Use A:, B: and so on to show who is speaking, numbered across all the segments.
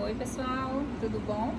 A: Oi pessoal, tudo bom?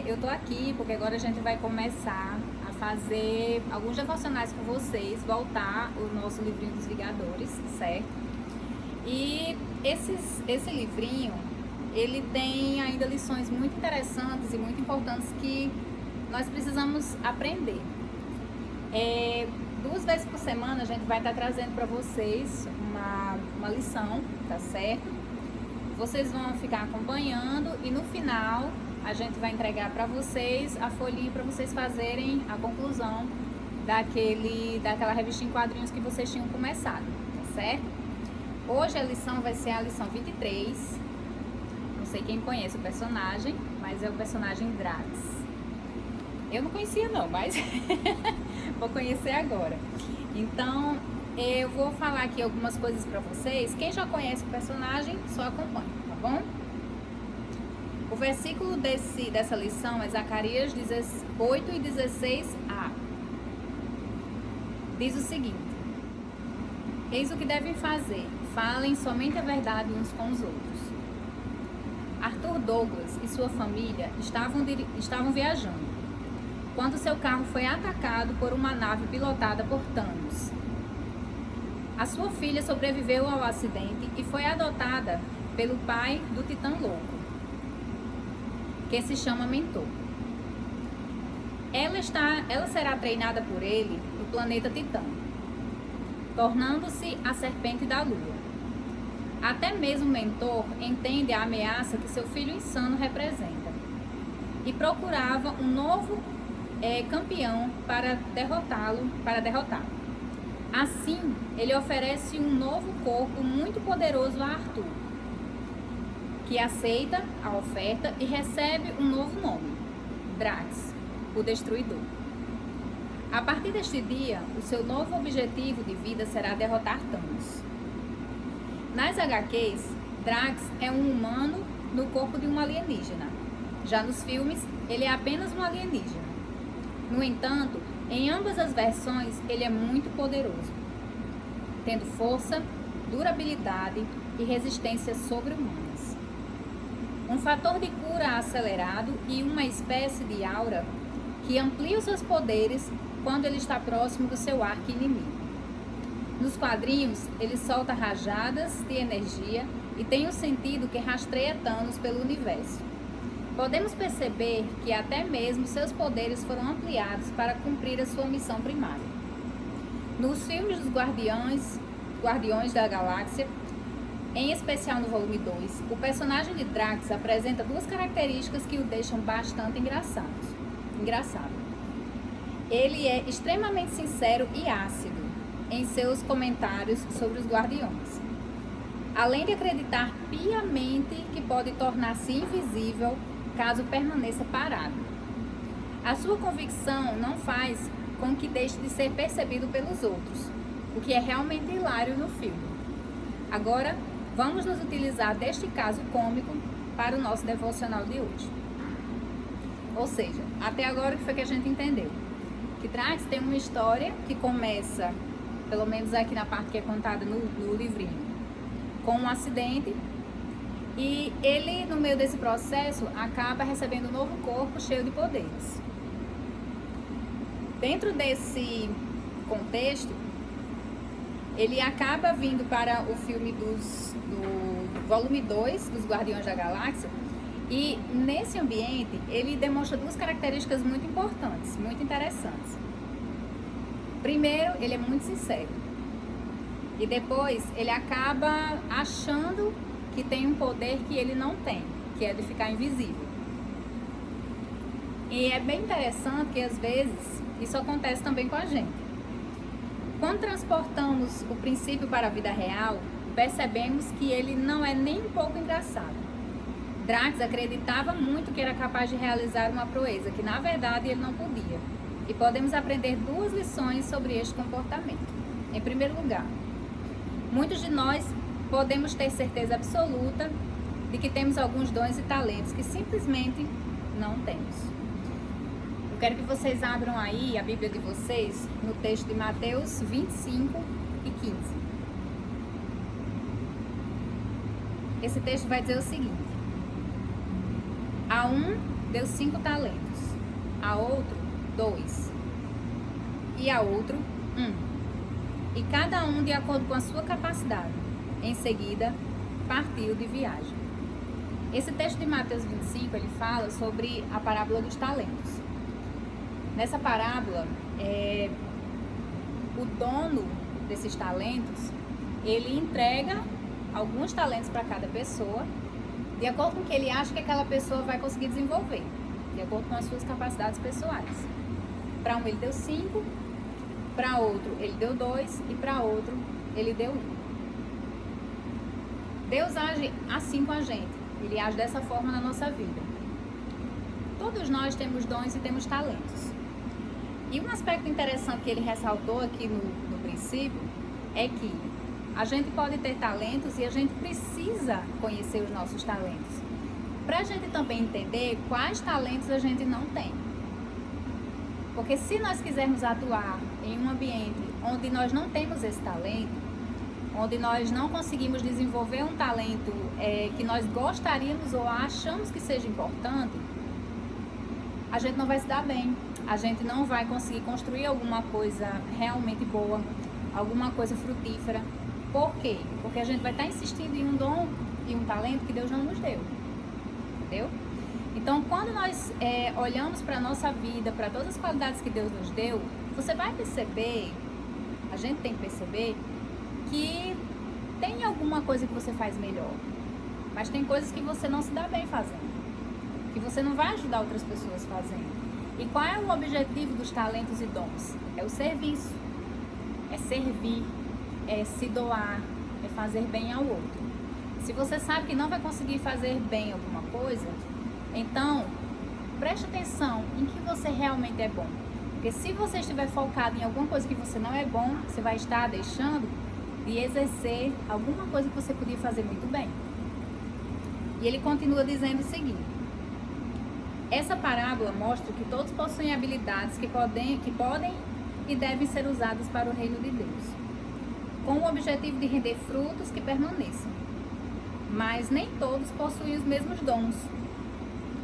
A: Eu tô aqui porque agora a gente vai começar a fazer alguns devocionais com vocês, voltar o nosso livrinho dos Vingadores, certo? E esse livrinho, ele tem ainda lições muito interessantes e muito importantes que nós precisamos aprender. 2 vezes por semana a gente vai estar trazendo para vocês uma lição, tá certo? Vocês vão ficar acompanhando e no final a gente vai entregar para vocês a folhinha para vocês fazerem a conclusão daquela revista em quadrinhos que vocês tinham começado, tá certo? Hoje a lição vai ser a lição 23. Não sei quem conhece o personagem, mas é o personagem Drax. Eu não conhecia não, mas vou conhecer agora. Então, eu vou falar aqui algumas coisas pra vocês. Quem já conhece o personagem, só acompanha, tá bom? O versículo dessa lição é Zacarias 8 e 16a. Diz o seguinte: eis o que devem fazer, falem somente a verdade uns com os outros. Arthur Douglas e sua família estavam viajando quando seu carro foi atacado por uma nave pilotada por Thanos. A sua filha sobreviveu ao acidente e foi adotada pelo pai do Titã Louco, que se chama Mentor. Ela será treinada por ele no planeta Titã, tornando-se a serpente da lua. Até mesmo Mentor entende a ameaça que seu filho insano representa e procurava um novo campeão para derrotá-lo. Assim, ele oferece um novo corpo muito poderoso a Arthur, que aceita a oferta e recebe um novo nome, Drax, o Destruidor. A partir deste dia, o seu novo objetivo de vida será derrotar Thanos. Nas HQs, Drax é um humano no corpo de um alienígena. Já nos filmes, ele é apenas um alienígena. No entanto, em ambas as versões, ele é muito poderoso, tendo força, durabilidade e resistência sobre-humanas. Um fator de cura acelerado e uma espécie de aura que amplia os seus poderes quando ele está próximo do seu arqui-inimigo. Nos quadrinhos, ele solta rajadas de energia e tem um sentido que rastreia Thanos pelo universo. Podemos perceber que até mesmo seus poderes foram ampliados para cumprir a sua missão primária. Nos filmes dos Guardiões da Galáxia, em especial no volume 2, o personagem de Drax apresenta 2 características que o deixam bastante engraçado. Ele é extremamente sincero e ácido em seus comentários sobre os Guardiões, além de acreditar piamente que pode tornar-se invisível caso permaneça parado. A sua convicção não faz com que deixe de ser percebido pelos outros, o que é realmente hilário no filme. Agora, vamos nos utilizar deste caso cômico para o nosso devocional de hoje. Ou seja, até agora o que foi que a gente entendeu? Que Drax tem uma história que começa, pelo menos aqui na parte que é contada no livrinho, com um acidente. E ele, no meio desse processo, acaba recebendo um novo corpo cheio de poderes. Dentro desse contexto, ele acaba vindo para o filme do volume 2 dos Guardiões da Galáxia. E nesse ambiente, ele demonstra 2 características muito importantes, muito interessantes. Primeiro, ele é muito sincero. E depois, ele acaba achando que tem um poder que ele não tem, que é de ficar invisível. E é bem interessante que às vezes isso acontece também com a gente. Quando transportamos o princípio para a vida real, percebemos que ele não é nem um pouco engraçado. Drax acreditava muito que era capaz de realizar uma proeza, que na verdade ele não podia. E podemos aprender 2 lições sobre este comportamento. Em primeiro lugar, muitos de nós podemos ter certeza absoluta de que temos alguns dons e talentos que simplesmente não temos. Eu quero que vocês abram aí a Bíblia de vocês no texto de Mateus 25 e 15. Esse texto vai dizer o seguinte: A um deu 5 talentos, a outro 2 e a outro 1. E cada um de acordo com a sua capacidade. Em seguida, partiu de viagem. Esse texto de Mateus 25, ele fala sobre a parábola dos talentos. Nessa parábola, o dono desses talentos, ele entrega alguns talentos para cada pessoa, de acordo com o que ele acha que aquela pessoa vai conseguir desenvolver, de acordo com as suas capacidades pessoais. Para um ele deu 5, para outro ele deu 2 e para outro ele deu 1. Deus age assim com a gente, ele age dessa forma na nossa vida. Todos nós temos dons e temos talentos. E um aspecto interessante que ele ressaltou aqui no princípio é que a gente pode ter talentos e a gente precisa conhecer os nossos talentos, para a gente também entender quais talentos a gente não tem. Porque se nós quisermos atuar em um ambiente onde nós não temos esse talento, onde nós não conseguimos desenvolver um talento que nós gostaríamos ou achamos que seja importante, a gente não vai se dar bem, a gente não vai conseguir construir alguma coisa realmente boa, alguma coisa frutífera. Por quê? Porque a gente vai estar insistindo em um dom e um talento que Deus não nos deu, entendeu? Então, quando nós olhamos para a nossa vida, para todas as qualidades que Deus nos deu, você vai perceber, a gente tem que perceber, que tem alguma coisa que você faz melhor, mas tem coisas que você não se dá bem fazendo, que você não vai ajudar outras pessoas fazendo. E qual é o objetivo dos talentos e dons? É o serviço, é servir, é se doar, é fazer bem ao outro. Se você sabe que não vai conseguir fazer bem alguma coisa, então preste atenção em que você realmente é bom. Porque se você estiver focado em alguma coisa que você não é bom, você vai estar deixando de exercer alguma coisa que você podia fazer muito bem. E ele continua dizendo o seguinte: essa parábola mostra que todos possuem habilidades que podem e devem ser usadas para o reino de Deus, com o objetivo de render frutos que permaneçam. Mas nem todos possuem os mesmos dons,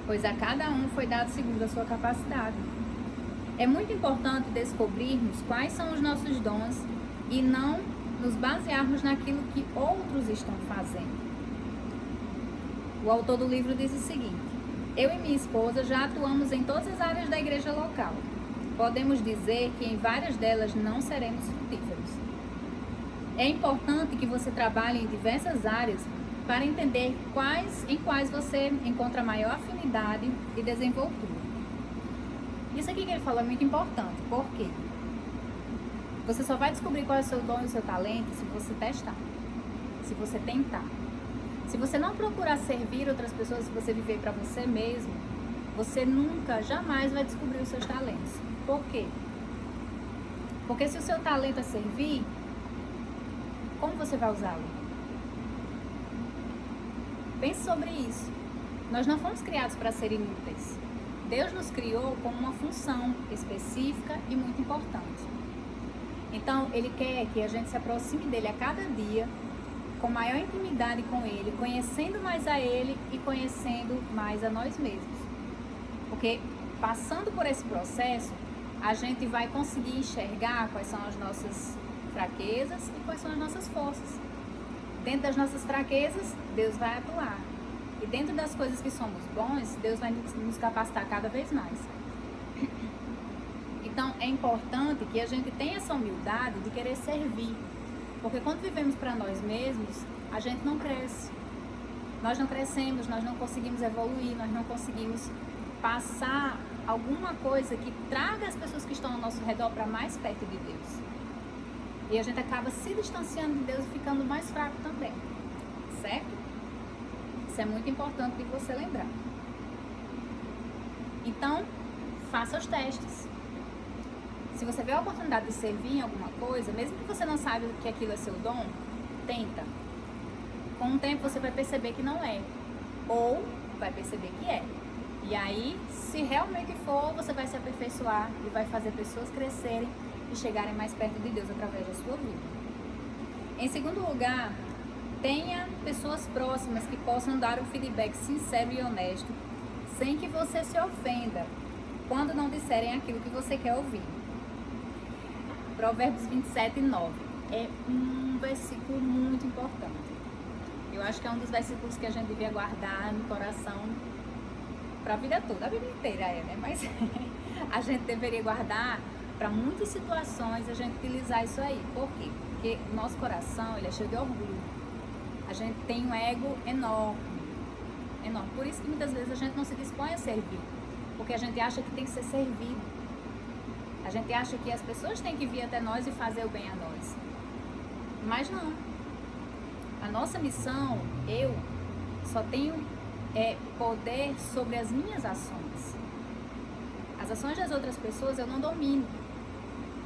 A: pois a cada um foi dado segundo a sua capacidade. É muito importante descobrirmos quais são os nossos dons e não nos basearmos naquilo que outros estão fazendo. O autor do livro diz o seguinte: eu e minha esposa já atuamos em todas as áreas da igreja local. Podemos dizer que em várias delas não seremos frutíferos. É importante que você trabalhe em diversas áreas para entender em quais você encontra maior afinidade e desenvoltura. Isso aqui que ele falou é muito importante. Por quê? Você só vai descobrir qual é o seu dom e o seu talento se você testar, se você tentar. Se você não procurar servir outras pessoas, se você viver para você mesmo, você nunca, jamais vai descobrir os seus talentos. Por quê? Porque se o seu talento é servir, como você vai usá-lo? Pense sobre isso. Nós não fomos criados para ser inúteis. Deus nos criou com uma função específica e muito importante. Então, Ele quer que a gente se aproxime dEle a cada dia, com maior intimidade com Ele, conhecendo mais a Ele e conhecendo mais a nós mesmos. Porque, passando por esse processo, a gente vai conseguir enxergar quais são as nossas fraquezas e quais são as nossas forças. Dentro das nossas fraquezas, Deus vai atuar. E dentro das coisas que somos bons, Deus vai nos capacitar cada vez mais. Então, é importante que a gente tenha essa humildade de querer servir. Porque quando vivemos para nós mesmos, a gente não cresce. Nós não crescemos, nós não conseguimos evoluir, nós não conseguimos passar alguma coisa que traga as pessoas que estão ao nosso redor para mais perto de Deus. E a gente acaba se distanciando de Deus e ficando mais fraco também. Certo? Isso é muito importante de você lembrar. Então, faça os testes. Se você vê a oportunidade de servir em alguma coisa, mesmo que você não saiba que aquilo é seu dom, tenta. Com o tempo você vai perceber que não é. Ou vai perceber que é. E aí, se realmente for, você vai se aperfeiçoar e vai fazer pessoas crescerem e chegarem mais perto de Deus através da sua vida. Em segundo lugar, tenha pessoas próximas que possam dar um feedback sincero e honesto, sem que você se ofenda, quando não disserem aquilo que você quer ouvir. Provérbios 27:9 é um versículo muito importante. Eu acho que é um dos versículos que a gente devia guardar no coração para a vida toda, a vida inteira né? Mas a gente deveria guardar para muitas situações, a gente utilizar isso aí. Por quê? Porque o nosso coração, ele é cheio de orgulho. A gente tem um ego enorme, enorme. Por isso que muitas vezes a gente não se dispõe a servir, porque a gente acha que tem que ser servido. A gente acha que as pessoas têm que vir até nós e fazer o bem a nós. Mas não. A nossa missão, eu só tenho poder sobre as minhas ações. As ações das outras pessoas eu não domino.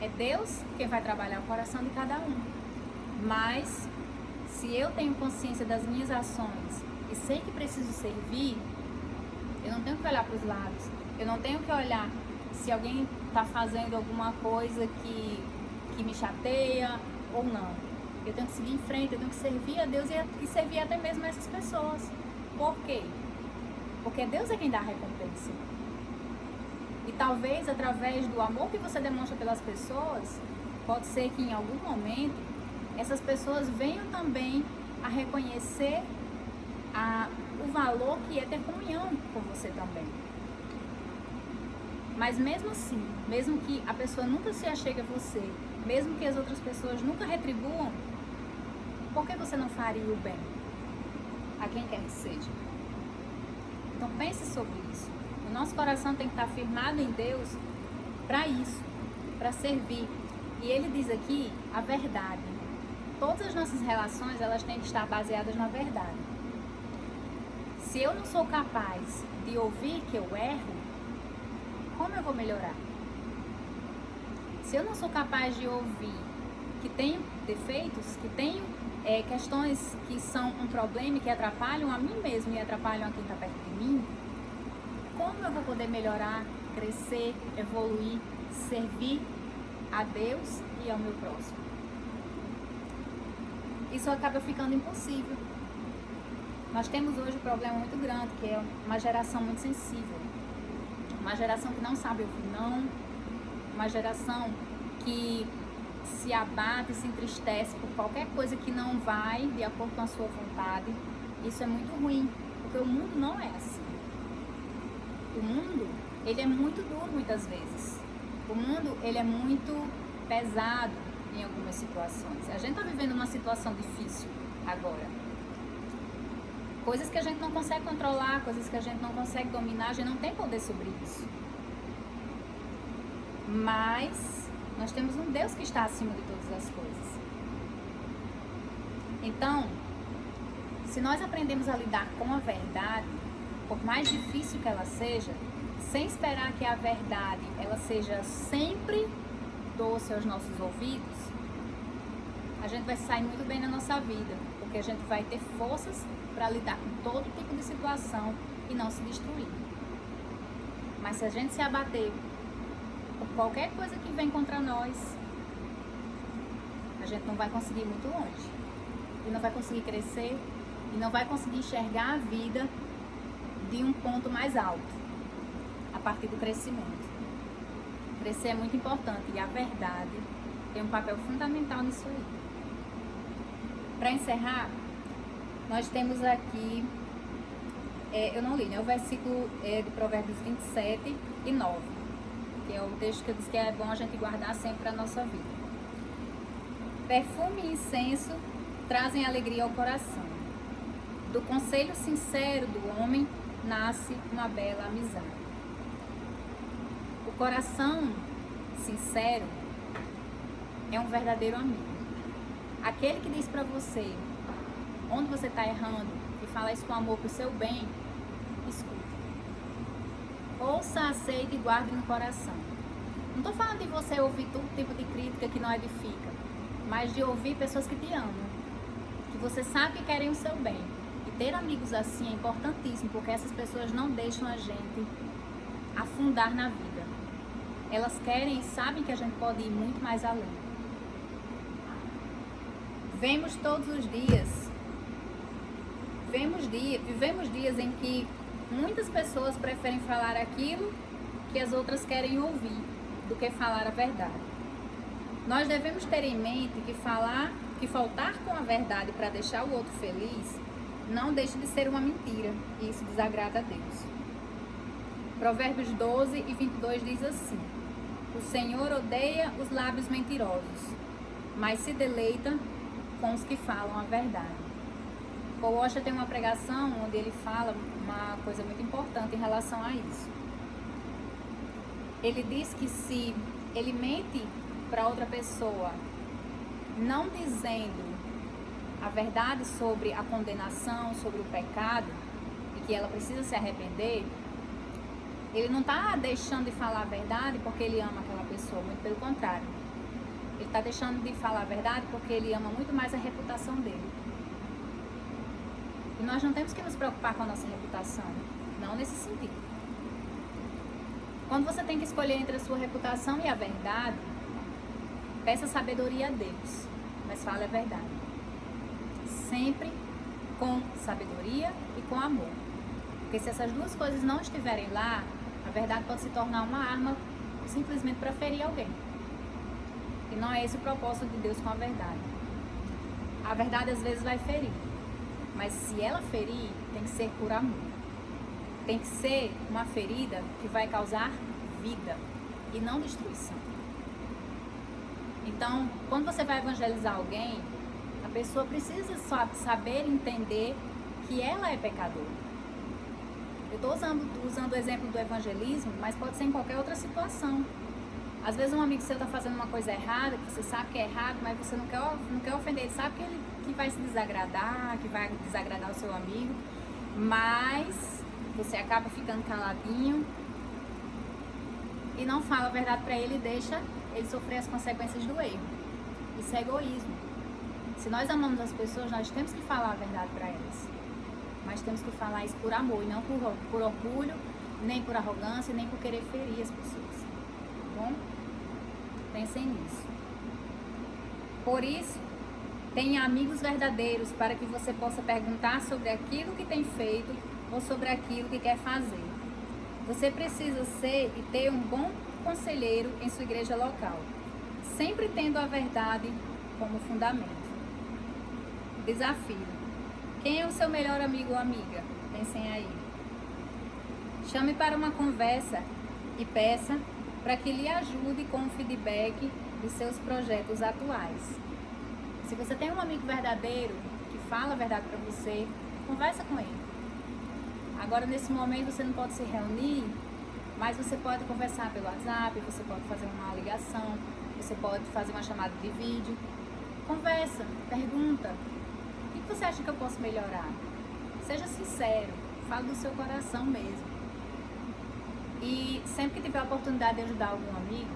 A: É Deus quem vai trabalhar o coração de cada um. Mas se eu tenho consciência das minhas ações e sei que preciso servir, eu não tenho que olhar para os lados. Eu não tenho que olhar se alguém está fazendo alguma coisa que me chateia ou não. Eu tenho que seguir em frente, eu tenho que servir a Deus e servir até mesmo a essas pessoas. Por quê? Porque Deus é quem dá a recompensa. E talvez através do amor que você demonstra pelas pessoas, pode ser que em algum momento essas pessoas venham também a reconhecer o valor que é ter comunhão com você também. Mas mesmo assim, mesmo que a pessoa nunca se achegue a você, mesmo que as outras pessoas nunca retribuam, por que você não faria o bem a quem quer que seja? Então pense sobre isso. O nosso coração tem que estar firmado em Deus para isso, para servir. E ele diz aqui a verdade. Todas as nossas relações, elas têm que estar baseadas na verdade. Se eu não sou capaz de ouvir que eu erro, como eu vou melhorar? Se eu não sou capaz de ouvir que tenho defeitos, que tenho questões que são um problema e que atrapalham a mim mesmo e atrapalham a quem está perto de mim, como eu vou poder melhorar, crescer, evoluir, servir a Deus e ao meu próximo? Isso acaba ficando impossível. Nós temos hoje um problema muito grande, que é uma geração muito sensível. Uma geração que não sabe ouvir não, uma geração que se abate, se entristece por qualquer coisa que não vai de acordo com a sua vontade. Isso é muito ruim, porque o mundo não é assim. O mundo, ele é muito duro muitas vezes. O mundo, ele é muito pesado em algumas situações. A gente está vivendo uma situação difícil agora. Coisas que a gente não consegue controlar, coisas que a gente não consegue dominar, a gente não tem poder sobre isso. Mas nós temos um Deus que está acima de todas as coisas. Então, se nós aprendemos a lidar com a verdade, por mais difícil que ela seja, sem esperar que a verdade ela seja sempre doce aos nossos ouvidos, a gente vai sair muito bem na nossa vida, porque a gente vai ter forças para lidar com todo tipo de situação e não se destruir. Mas se a gente se abater por qualquer coisa que vem contra nós, a gente não vai conseguir ir muito longe. E não vai conseguir crescer, e não vai conseguir enxergar a vida de um ponto mais alto, a partir do crescimento. Crescer é muito importante e a verdade tem um papel fundamental nisso aí. Para encerrar, nós temos aqui, eu não li, né? O versículo de Provérbios 27:9, que é o texto que eu disse que é bom a gente guardar sempre para a nossa vida. Perfume e incenso trazem alegria ao coração. Do conselho sincero do homem nasce uma bela amizade. O coração sincero é um verdadeiro amigo. Aquele que diz para você onde você está errando e fala isso com amor para o seu bem, escuta. Ouça, aceite e guarde no coração. Não estou falando de você ouvir todo tipo de crítica que não edifica, mas de ouvir pessoas que te amam, que você sabe que querem o seu bem. E ter amigos assim é importantíssimo, porque essas pessoas não deixam a gente afundar na vida. Elas querem e sabem que a gente pode ir muito mais além. Vivemos dias em que Muitas pessoas preferem falar aquilo que as outras querem ouvir do que falar a verdade. Nós devemos ter em mente que faltar com a verdade para deixar o outro feliz não deixa de ser uma mentira, e isso desagrada a Deus. Provérbios 12:22 diz assim: o Senhor odeia os lábios mentirosos, mas se deleita com os que falam a verdade. Paul Washer tem uma pregação onde ele fala uma coisa muito importante em relação a isso. Ele diz que se ele mente para outra pessoa, não dizendo a verdade sobre a condenação, sobre o pecado, e que ela precisa se arrepender, ele não está deixando de falar a verdade porque ele ama aquela pessoa, muito pelo contrário. Ele está deixando de falar a verdade porque ele ama muito mais a reputação dele. E nós não temos que nos preocupar com a nossa reputação, não nesse sentido. Quando você tem que escolher entre a sua reputação e a verdade, peça sabedoria a Deus, mas fale a verdade. Sempre com sabedoria e com amor. Porque se essas duas coisas não estiverem lá, a verdade pode se tornar uma arma simplesmente para ferir alguém. E não é esse o propósito de Deus com a verdade. A verdade às vezes vai ferir, mas se ela ferir, tem que ser por amor. Tem que ser uma ferida que vai causar vida e não destruição. Então, quando você vai evangelizar alguém, a pessoa precisa saber entender que ela é pecadora. Eu estou usando o exemplo do evangelismo, mas pode ser em qualquer outra situação. Às vezes um amigo seu está fazendo uma coisa errada, que você sabe que é errado, mas você não quer ofender, ele sabe que vai se desagradar, que vai desagradar o seu amigo, mas você acaba ficando caladinho e não fala a verdade para ele e deixa ele sofrer as consequências do erro. Isso é egoísmo. Se nós amamos as pessoas, nós temos que falar a verdade para elas, mas temos que falar isso por amor e não por orgulho, nem por arrogância, nem por querer ferir as pessoas. Tá bom? Pensem nisso. Por isso, tenha amigos verdadeiros para que você possa perguntar sobre aquilo que tem feito ou sobre aquilo que quer fazer. Você precisa ser e ter um bom conselheiro em sua igreja local, sempre tendo a verdade como fundamento. Desafio. Quem é o seu melhor amigo ou amiga? Pensem aí. Chame para uma conversa e peça para que lhe ajude com o feedback dos seus projetos atuais. Se você tem um amigo verdadeiro que fala a verdade para você, conversa com ele. Agora, nesse momento, você não pode se reunir, mas você pode conversar pelo WhatsApp, você pode fazer uma ligação, você pode fazer uma chamada de vídeo. Conversa, pergunta. O que você acha que eu posso melhorar? Seja sincero, fale do seu coração mesmo. E sempre que tiver a oportunidade de ajudar algum amigo,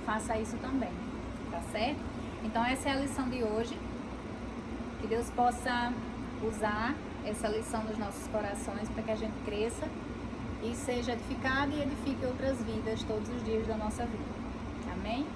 A: faça isso também, tá certo? Então essa é a lição de hoje. Que Deus possa usar essa lição nos nossos corações para que a gente cresça e seja edificado e edifique outras vidas todos os dias da nossa vida. Amém?